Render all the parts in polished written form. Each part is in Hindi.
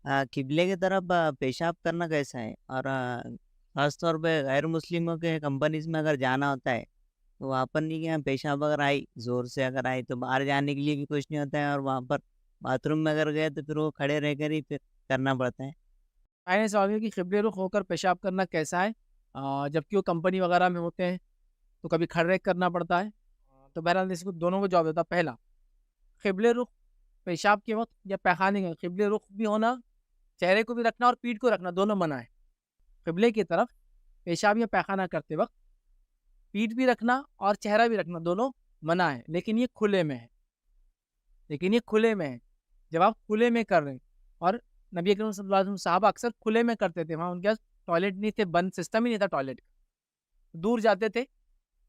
किबले की तरफ पेशाब करना कैसा है? और खास तौर पे गैर मुस्लिमों के कंपनीज में अगर जाना होता है, तो वहाँ पर नहीं क्या पेशाब अगर आई, ज़ोर से अगर आई तो बाहर जाने के लिए भी कुछ नहीं होता है और वहाँ पर बाथरूम में अगर गए तो फिर वो खड़े रहकर ही फिर करना पड़ता है। मैंने सवाल किया कि क़िबले रुख होकर पेशाब करना कैसा है? जबकि वो कंपनी वगैरह में होते हैं, तो कभी खड़े रह के करना पड़ता है। तो बहरहाल इसको दोनों को जवाब देता हूँ। पहला, क़िबले रुख पेशाब के वक़्त या पैखाने के क़िबले रुख भी होना, चेहरे को भी रखना और पीठ को रखना दोनों मना है। क़िबले की तरफ पेशाब या पैखाना करते वक़्त पीठ भी रखना और चेहरा भी रखना दोनों मना है, लेकिन ये खुले में है। लेकिन ये खुले में है। जब आप खुले में कर रहे हैं और नबी अकरम सल्लल्लाहु अलैहि वसल्लम साहब अक्सर खुले में करते थे, वहाँ उनके पास टॉयलेट नहीं थे, बंद सिस्टम ही नहीं था टॉयलेट का। दूर जाते थे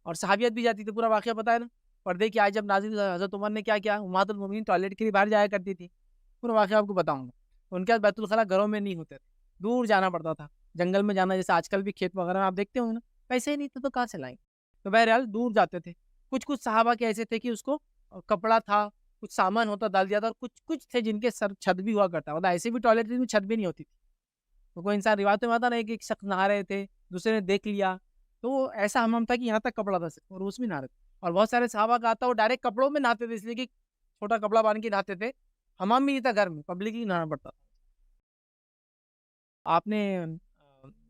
और सहाबियत भी जाती थी, पूरा वाक़या पता है ना? पर्दे की आयत जब नाज़िल हुई, हज़रत उमर ने क्या किया, उम्महातुल मोमिनीन टॉयलेट के लिए बाहर जाया करती थी। पूरा वाक़या आपको बताऊँगा। उनके पास बैतुल ख़ला घरों में नहीं होते थे, दूर जाना पड़ता था। जंगल में जाना जैसे आजकल भी खेत वगैरह में आप देखते होंगे ना, पैसे ही नहीं थे तो कहाँ से लाएँगे? तो बहरहाल दूर जाते थे। कुछ-कुछ सहाबा के ऐसे थे कि उसको कपड़ा था, कुछ सामान होता डाल दिया था और कुछ-कुछ थे जिनके सर छत भी हुआ करता, मतलब ऐसे भी टॉयलेट में छत भी नहीं होती थी। तो कोई इंसान रिवायतों में आता ना, एक शख्स नहा रहे थे, दूसरे ने देख लिया, तो ऐसा हमाम था कि यहाँ तक कपड़ा था सिर्फ और उसमें नहा रहे थे। और बहुत सारे सहाबा का आता वो डायरेक्ट कपड़ों में नहाते थे, इसलिए कि छोटा कपड़ा बांध के नहाते थे। हमाम भी नहीं था घर में, पब्लिक ही नहाना पड़ता था। आपने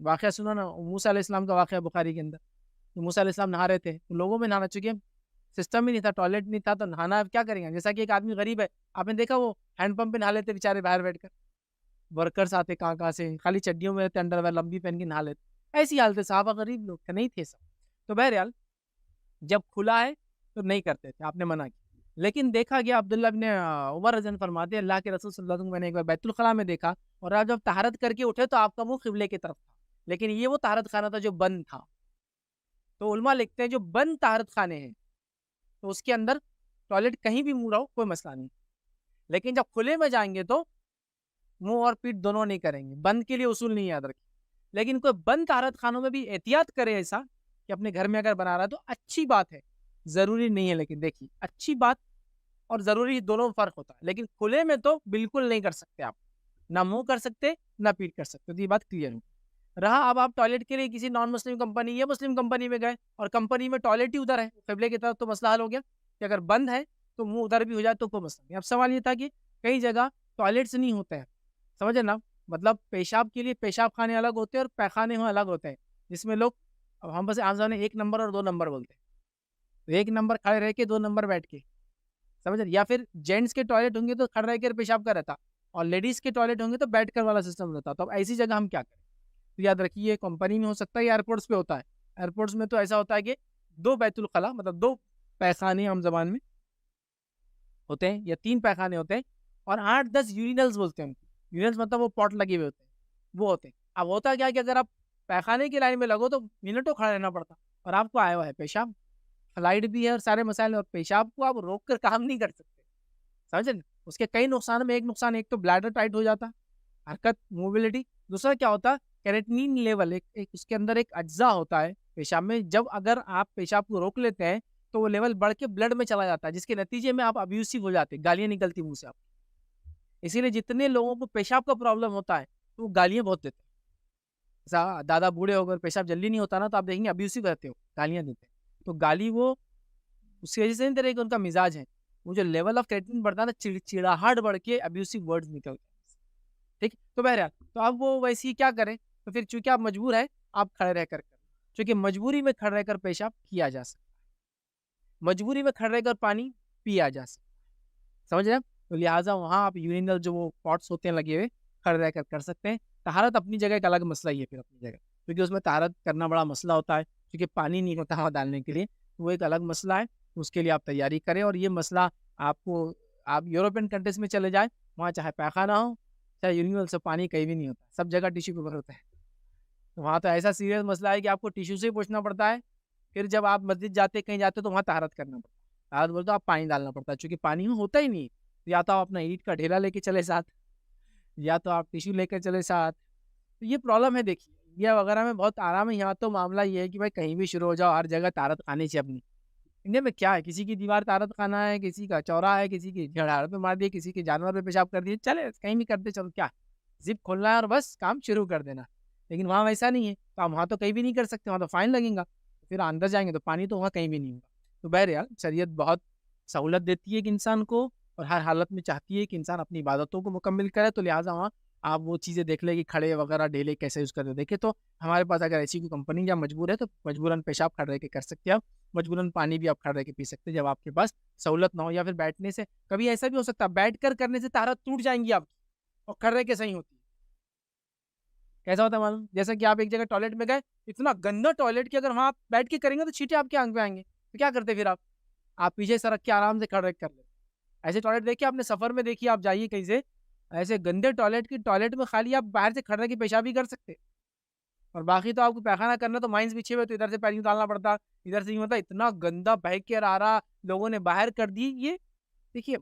वाक़या सुना ना मूसा अलैहिस्सलाम का वाक़या बुखारी के अंदर, तो मूसा अलैहिस्सलाम नहा रहे थे, तो लोगों में नहाना चूँकि सिस्टम ही नहीं था, टॉयलेट नहीं था, तो नहाना अब क्या करेंगे? जैसा कि एक आदमी गरीब है, आपने देखा वो हैंडपंप पे नहा लेते बेचारे बाहर बैठकर। वर्कर्स आते कहाँ-कहाँ से, खाली चड्डियों में रहते, अंडरवेयर लंबी पहन के नहा लेते। ऐसी हालत है, सहाबा गरीब लोग थे, नहीं थे सब। तो बहरहाल जब खुला है तो नहीं करते थे, आपने मना किया। लेकिन देखा गया अब्दुल्लाह इब्न उमर रज़ियल्लाहु अन्हु फरमाते हैं अल्लाह के रसूल सल्लल्लाहु अलैहि वसल्लम मैंने एक बार बैतुल ख़ला में देखा और आप जब तहारत करके उठे तो आपका मुँह क़िबले की तरफ था। लेकिन ये वो तहारत ख़ाना था जो बंद था। तो उलमा लिखते हैं जो बंद तहारत ख़ाने हैं, तो उसके अंदर टॉयलेट कहीं भी मुँह रहो कोई मसला नहीं। लेकिन जब खुले में जाएँगे तो मुँह और पीठ दोनों नहीं करेंगे। बंद के लिए उसूल नहीं याद रखें। लेकिन कोई बंद तहारत ख़ानों में भी एहतियात करे ऐसा कि अपने घर में अगर बना रहा है तो अच्छी बात है। ज़रूरी नहीं है, लेकिन देखिए अच्छी बात और ज़रूरी दोनों में फ़र्क होता है। लेकिन खुले में तो बिल्कुल नहीं कर सकते आप। ना मुँह कर सकते, ना पीठ कर सकते। तो ये बात क्लियर हो। रहा अब आप टॉयलेट के लिए किसी नॉन मुस्लिम कंपनी या मुस्लिम कंपनी में गए और कंपनी में टॉयलेट ही उधर है, क़िबले की तरफ, तो मसला हल हो गया कि अगर बंद है तो मुँह उधर भी हो जाए तो कोई मसला नहीं। अब सवाल ये था कि कई जगह टॉयलेट्स नहीं होते हैं, समझ रहे ना? मतलब पेशाब के लिए पेशाब खाने अलग होते हैं और पैखाने वहाँ अलग होते हैं, जिसमें लोग अब हम बस आम सामने 1 नंबर और 2 नंबर बोलते हैं। तो 1 नंबर खड़े रह के 2 नंबर बैठ के, समझ रहे? या फिर जेंट्स के टॉयलेट होंगे तो खड़े रह के पेशाब का रहता और लेडीज़ के टॉयलेट होंगे तो बैठकर वाला सिस्टम रहता। तो अब ऐसी जगह हम क्या करें? तो याद रखिए कंपनी में हो सकता है या एयरपोर्ट्स पे होता है। एयरपोर्ट्स में तो ऐसा होता है कि 2 बैतुल ख़ला मतलब 2 पैखाने आम ज़बान में होते हैं या 3 पैखाने होते हैं और 8-10 यूरिनल्स बोलते हैं उनको। यूरिनल्स मतलब वो पॉट लगे हुए होते हैं, वो होते हैं। अब होता क्या है कि अगर आप पैखाने की लाइन में लगो तो मिनटों खड़ा रहना पड़ता और आपको आया हुआ है पेशाब, फ्लाइट भी है और सारे मसाइल हैं और पेशाब को आप रोक कर काम नहीं कर सकते, समझे ना? उसके कई नुकसान में एक नुकसान, एक तो ब्लैडर टाइट हो जाता, हरकत, मोबिलिटी। दूसरा क्या होता, केराटिनिन लेवल एक एक उसके अंदर एक अज्जा होता है पेशाब में, जब अगर आप पेशाब को रोक लेते हैं, तो वो लेवल बढ़ के ब्लड में चला जाता है, जिसके नतीजे में आप अब्यूसिव हो जाते हैं, गालियाँ निकलती मुँह से आप। इसीलिए जितने लोगों को पेशाब का प्रॉब्लम होता है, तो वो गालियाँ बहुत देते हैं। ऐसा दादा बूढ़े हो गए, पेशाब जल्दी नहीं होता ना, तो आप देखेंगे अब्यूसिव रहते हो, गालियाँ देते हैं। तो गाली वो उसकी वजह से नहीं दे रहे कि उनका मिजाज है। वो जो लेवल ऑफ क्रिएटिनिन बढ़ता है ना, चिड़चिड़ाहट बढ़ के अब्यूसिव वर्ड्स निकलते हैं। ठीक है? तो बहरहाल, तो अब वो वैसे ही क्या करें? तो फिर चूँकि आप मजबूर हैं, आप खड़े रहकर करें। चूँकि मजबूरी में खड़े रहकर पेशाब किया जा सकता है। मजबूरी में खड़े रहकर पानी पिया जा सकता है। समझ रहे हैं आप? तो लिहाज़ा वहाँ आप यूरिनल जो वो पॉट्स होते हैं लगे हुए, खड़े रहकर कर सकते हैं। तहारत अपनी जगह एक अलग मसला ही है फिर अपनी जगह, क्योंकि उसमें तहारत करना बड़ा मसला होता है, क्योंकि पानी नहीं होता वहाँ डालने के लिए, वो एक अलग मसला है। उसके लिए आप तैयारी करें और ये मसला आपको आप यूरोपियन कंट्रीज़ में चले जाएँ, वहाँ चाहे पैखाना हो, चाहे यूरिनल से पानी कहीं भी नहीं होता, सब जगह टिश्यू पेपर होता है। तो वहाँ तो ऐसा सीरियस मसला है कि आपको टिश्यू से ही पोंछना पड़ता है, फिर जब आप मस्जिद जाते, कहीं जाते तो वहाँ तहारत करना पड़ता है। तहारत बोले तो आप पानी डालना पड़ता है, चूँकि पानी में होता ही नहीं है। या तो आप अपना ईंट का ढेला लेके चले साथ, या तो आप टिश्यू लेकर चले साथ। तो ये प्रॉब्लम है देखिए, इंडिया वगैरह में बहुत आराम है, यहाँ तो मामला ये है कि भाई कहीं भी शुरू हो जाओ, हर जगह तहारत खानी चाहिए अपनी। इंडिया में क्या है, किसी की दीवार तहारत खाना है, किसी का चौराहा है, किसी की झाड़ पे मार दिए, किसी के जानवर पे पेशाब कर दिए, चले कहीं भी करते चलो क्या है। ज़िप खोलना है और बस काम शुरू कर देना है। लेकिन वहाँ वैसा नहीं है, तो आप वहाँ तो कहीं भी नहीं कर सकते, वहाँ तो फ़ाइन लगेगा। फिर अंदर जाएँगे तो पानी तो वहाँ कहीं भी नहीं होगा। तो बहरहाल शरीयत बहुत सहूलत देती है एक इंसान को और हर हालत में चाहती है कि इंसान अपनी इबादतों को मुकम्मल करे, तो लिहाज़ा वहाँ आप वो चीज़ें देख लें कि खड़े वगैरह ढेले कैसे यूज़ करते हैं। देखिए तो हमारे पास अगर ऐसी कोई कंपनी या मजबूर है तो मजबूरन पेशाब खड़े रह के कर सकते हैं आप, मजबूरन पानी भी आप खड़े रह के पी सकते हैं जब आपके पास सहूलत ना हो या फिर बैठने से कभी ऐसा भी हो सकता है बैठकर करने से ताकत टूट जाएँगी आपकी और खड़े रह के सही होती है। कैसा होता है मालूम? जैसे कि आप एक जगह टॉयलेट में गए, इतना गंदा टॉयलेट कि अगर वहाँ आप बैठ के करेंगे तो छींटे आपकी आँख पे आएँगे। तो क्या करते फिर आप? आप पीछे सरक के आराम से खड़े रह के कर लेते। ऐसे टॉयलेट देखिए आपने सफ़र में देखिए आप जाइए कहीं से, ऐसे गंदे टॉयलेट की टॉयलेट में खाली आप बाहर से खड़े रह के पेशाब भी कर सकते। और बाकी तो आपको पैखाना करना तो माइंस बिछे हुए तो इधर से पैर यूँ डालना पड़ता, इधर से यूँ होता, इतना गंदा बह के आ रहा, लोगों ने बाहर कर दी ये देखिए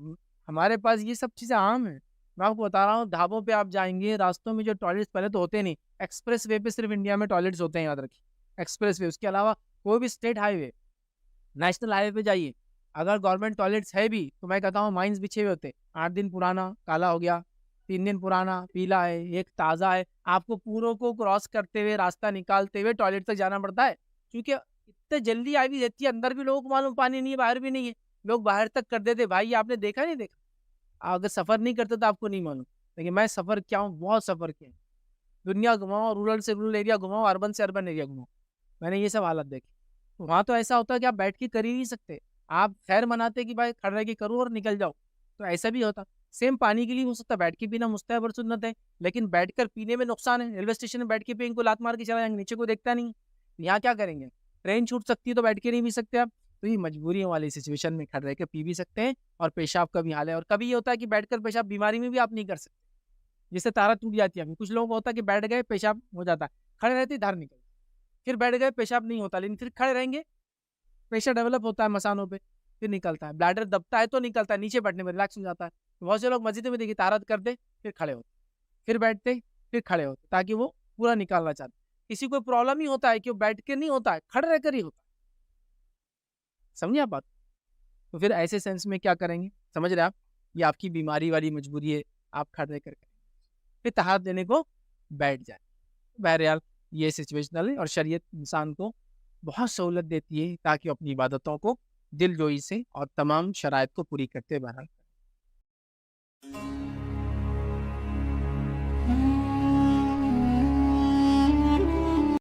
हमारे पास ये सब चीज़ें आम हैं। मैं आपको बता रहा हूँ ढाबों पे आप जाएँगे, रास्तों में जो टॉयलेट्स पहले तो होते नहीं, एक्सप्रेस वे पे सिर्फ़ इंडिया में टॉयलेट्स होते हैं याद रखिए। एक्सप्रेस वे उसके अलावा कोई भी स्टेट हाईवे, नेशनल हाईवे पे जाइए, अगर गवर्नमेंट टॉयलेट्स है भी, तो मैं कहता हूँ माइंस बिछे हुए होते हैं। 8 दिन पुराना काला हो गया, 3 दिन पुराना पीला है, एक ताज़ा है। आपको पूरों को क्रॉस करते हुए, रास्ता निकालते हुए टॉयलेट तक जाना पड़ता है, क्योंकि इतने जल्दी आई भी रहती है, अंदर भी लोगों को मालूम पानी नहीं है, बाहर भी नहीं है। लोग बाहर तक कर देते, भाई ये आपने देखा नहीं देखा? अगर सफ़र नहीं करते तो आपको नहीं मालूम। लेकिन मैं सफ़र किया हूँ, बहुत सफ़र किया है। दुनिया घुमा हूँ, रूरल से रूरल एरिया घुमा हूँ, अर्बन से अर्बन एरिया घुमा हूँ। मैंने ये सब हालत देखी। तो वहाँ तो ऐसा होता है कि आप बैठ के कर ही नहीं सकते। आप खैर मनाते कि भाई खड़े रह के करो और निकल जाओ, तो ऐसा भी होता। सेम पानी के लिए हो सकता है बैठ के पीना मुस्तहब और सुन्नत है, लेकिन बैठकर पीने में नुकसान है। रेलवे स्टेशन में बैठ के पिएँगे कोई लात मार के चला जाएँगे, नीचे कोई देखता नहीं है। यहाँ क्या करेंगे? ट्रेन छूट सकती है तो बैठ के नहीं पी सकते आप। तो ये मजबूरियों वाली सिचुएशन में खड़े रह के पी भी सकते हैं और पेशाब का भी हाल है और कभी ये होता है कि बैठकर पेशाब बीमारी में भी आप नहीं कर सकते, जिससे ताकत टूट जाती है आपकी। कुछ लोगों को होता है कि बैठ गए पेशाब हो जाता है, खड़े रहते ही धार निकल फिर बैठ गए पेशाब नहीं होता, लेकिन फिर खड़े रहेंगे प्रेशर डेवलप होता है मसानों पे, फिर निकलता है। ब्लैडर दबता है तो निकलता है, नीचे बैठने में रिलैक्स हो जाता है। तो बहुत से लोग मस्जिद में देखिए तारत करते, फिर खड़े होते, फिर बैठते, फिर खड़े होते, ताकि वो पूरा निकालना चाहते। किसी को प्रॉब्लम ही होता है कि वो बैठ के नहीं होता है, खड़े रहकर ही होता है। समझे आप बात? तो फिर ऐसे सेंस में क्या करेंगे? समझ रहे हैं आप? ये आपकी बीमारी वाली मजबूरी है, आप खड़े रहकर करेंगे। फिर तहारत देने को बैठ जाए। बहरहाल ये सिचुएशनल है और शरीयत इंसान को बहुत सहूलत देती है ताकि वो अपनी इबादतों को दिलजोई से और तमाम शराइत को पूरी करते बहरहाल